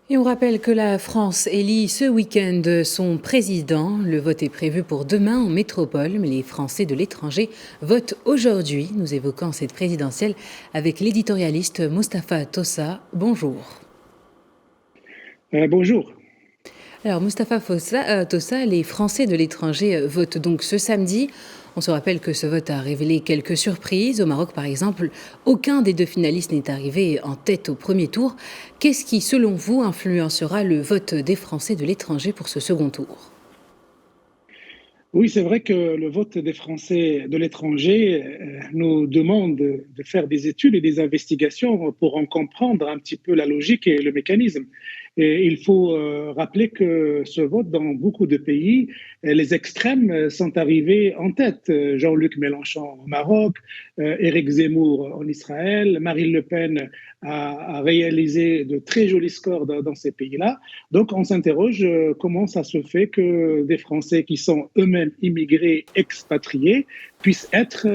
Et on rappelle que la France élit ce week-end son président. Le vote est prévu pour demain en métropole, mais les Français de l'étranger votent aujourd'hui. Nous évoquons cette présidentielle avec l'éditorialiste Mustapha Tossa. Bonjour. Bonjour. Alors Tossa, les Français de l'étranger votent donc ce samedi. On se rappelle que ce vote a révélé quelques surprises. Au Maroc, par exemple, aucun des deux finalistes n'est arrivé en tête au premier tour. Qu'est-ce qui, selon vous, influencera le vote des Français de l'étranger pour ce second tour ? Oui, c'est vrai que le vote des Français de l'étranger nous demande de faire des études et des investigations pour en comprendre un petit peu la logique et le mécanisme. Et il faut rappeler que ce vote, dans beaucoup de pays, les extrêmes sont arrivés en tête. Jean-Luc Mélenchon au Maroc, Éric Zemmour en Israël, Marine Le Pen a réalisé de très jolis scores dans ces pays-là. Donc on s'interroge comment ça se fait que des Français qui sont eux-mêmes immigrés, expatriés, puissent être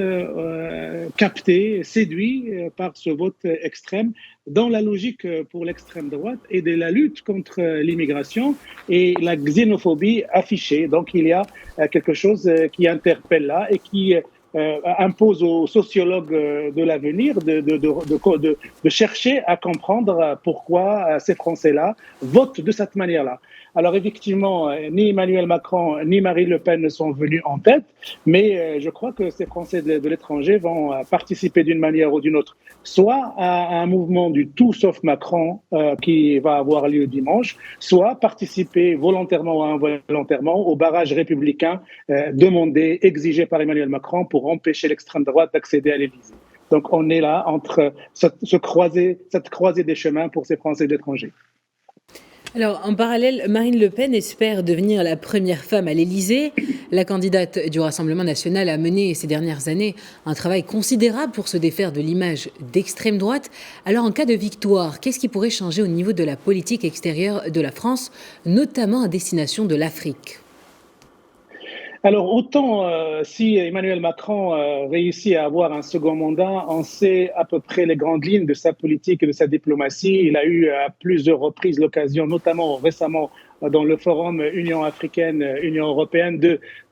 captés, séduits par ce vote extrême dans la logique pour l'extrême droite et de la lutte contre l'immigration et la xénophobie affichée. Donc il y a quelque chose qui interpelle là et qui impose aux sociologues de l'avenir de chercher à comprendre pourquoi ces Français-là votent de cette manière-là. Alors effectivement, ni Emmanuel Macron ni Marine Le Pen ne sont venus en tête, mais je crois que ces Français de l'étranger vont participer d'une manière ou d'une autre, soit à un mouvement du tout sauf Macron qui va avoir lieu dimanche, soit participer volontairement ou involontairement au barrage républicain demandé, exigé par Emmanuel Macron pour empêcher l'extrême droite d'accéder à l'Élysée. Donc on est là entre cette croisée des chemins pour ces Français d'étrangers. Alors, en parallèle, Marine Le Pen espère devenir la première femme à l'Élysée. La candidate du Rassemblement national a mené ces dernières années un travail considérable pour se défaire de l'image d'extrême droite. Alors, en cas de victoire, qu'est-ce qui pourrait changer au niveau de la politique extérieure de la France, notamment à destination de l'Afrique ? Alors, autant si Emmanuel Macron réussit à avoir un second mandat, on sait à peu près les grandes lignes de sa politique et de sa diplomatie. Il a eu à plusieurs reprises l'occasion, notamment récemment dans le forum Union africaine, Union européenne,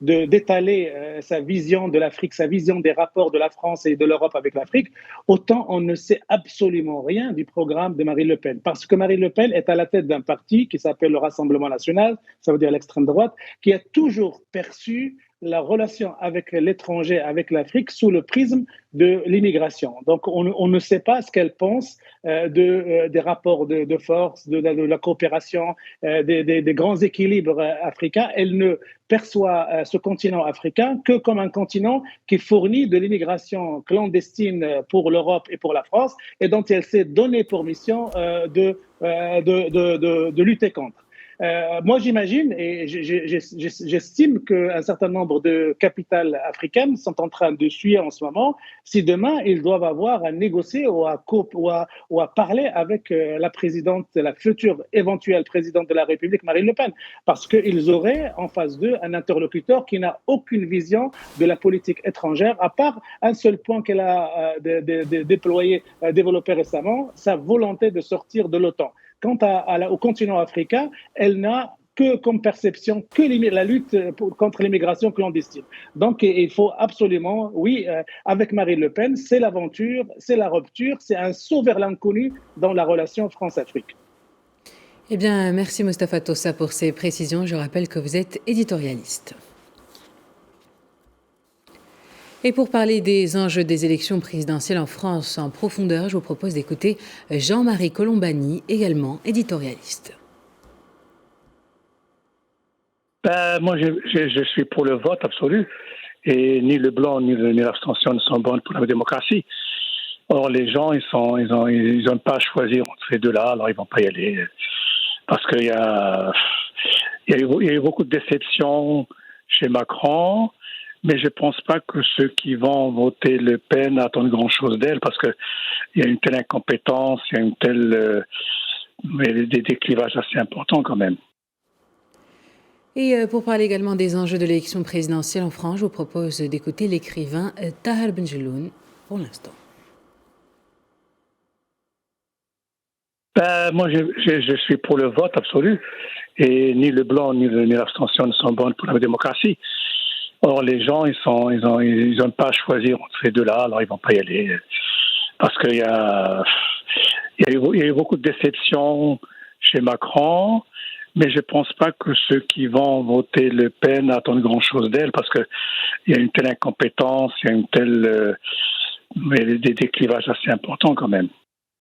d'étaler sa vision de l'Afrique, sa vision des rapports de la France et de l'Europe avec l'Afrique. Autant on ne sait absolument rien du programme de Marine Le Pen. Parce que Marine Le Pen est à la tête d'un parti qui s'appelle le Rassemblement national, ça veut dire l'extrême droite, qui a toujours perçu la relation avec l'étranger, avec l'Afrique, sous le prisme de l'immigration. Donc, on ne sait pas ce qu'elle pense des rapports de force, de la coopération, des grands équilibres africains. Elle ne perçoit ce continent africain que comme un continent qui fournit de l'immigration clandestine pour l'Europe et pour la France, et dont elle s'est donné pour mission de lutter contre. Moi, j'imagine et j'estime qu'un certain nombre de capitales africaines sont en train de fuir en ce moment. Si demain, ils doivent avoir à négocier ou à parler avec la présidente, la future éventuelle présidente de la République, Marine Le Pen, parce qu'ils auraient en face d'eux un interlocuteur qui n'a aucune vision de la politique étrangère, à part un seul point qu'elle a développé récemment, sa volonté de sortir de l'OTAN. Quant au continent africain, elle n'a que comme perception que la lutte contre l'immigration clandestine. Donc, il faut absolument, oui, avec Marine Le Pen, c'est l'aventure, c'est la rupture, c'est un saut vers l'inconnu dans la relation France-Afrique. Eh bien, merci Mustapha Tossa pour ces précisions. Je rappelle que vous êtes éditorialiste. Et pour parler des enjeux des élections présidentielles en France en profondeur, je vous propose d'écouter Jean-Marie Colombani, également éditorialiste. Moi, je suis pour le vote absolu. Et ni le blanc ni l'abstention ne sont bonnes pour la démocratie. Or, les gens, ils n'ont pas à choisir entre ces deux-là, alors ils vont pas y aller. Parce qu'il il y a eu beaucoup de déceptions chez Macron. Mais je pense pas que ceux qui vont voter Le Pen attendent grand-chose d'elle, parce que il y a une telle incompétence, il y a une telle, des clivages assez importants quand même. Et pour parler également des enjeux de l'élection présidentielle en France, je vous propose d'écouter l'écrivain Tahar Benjeloun pour l'instant. Moi, je suis pour le vote absolu. Et ni le blanc ni l'abstention ne sont bonnes pour la démocratie. Or, les gens, ils ont pas à choisir entre ces deux-là, alors ils vont pas y aller. Parce qu'il il y a eu beaucoup de déceptions chez Macron, mais je pense pas que ceux qui vont voter Le Pen attendent grand-chose d'elle, parce que il y a une telle incompétence, il y a une telle, des clivages assez importants quand même.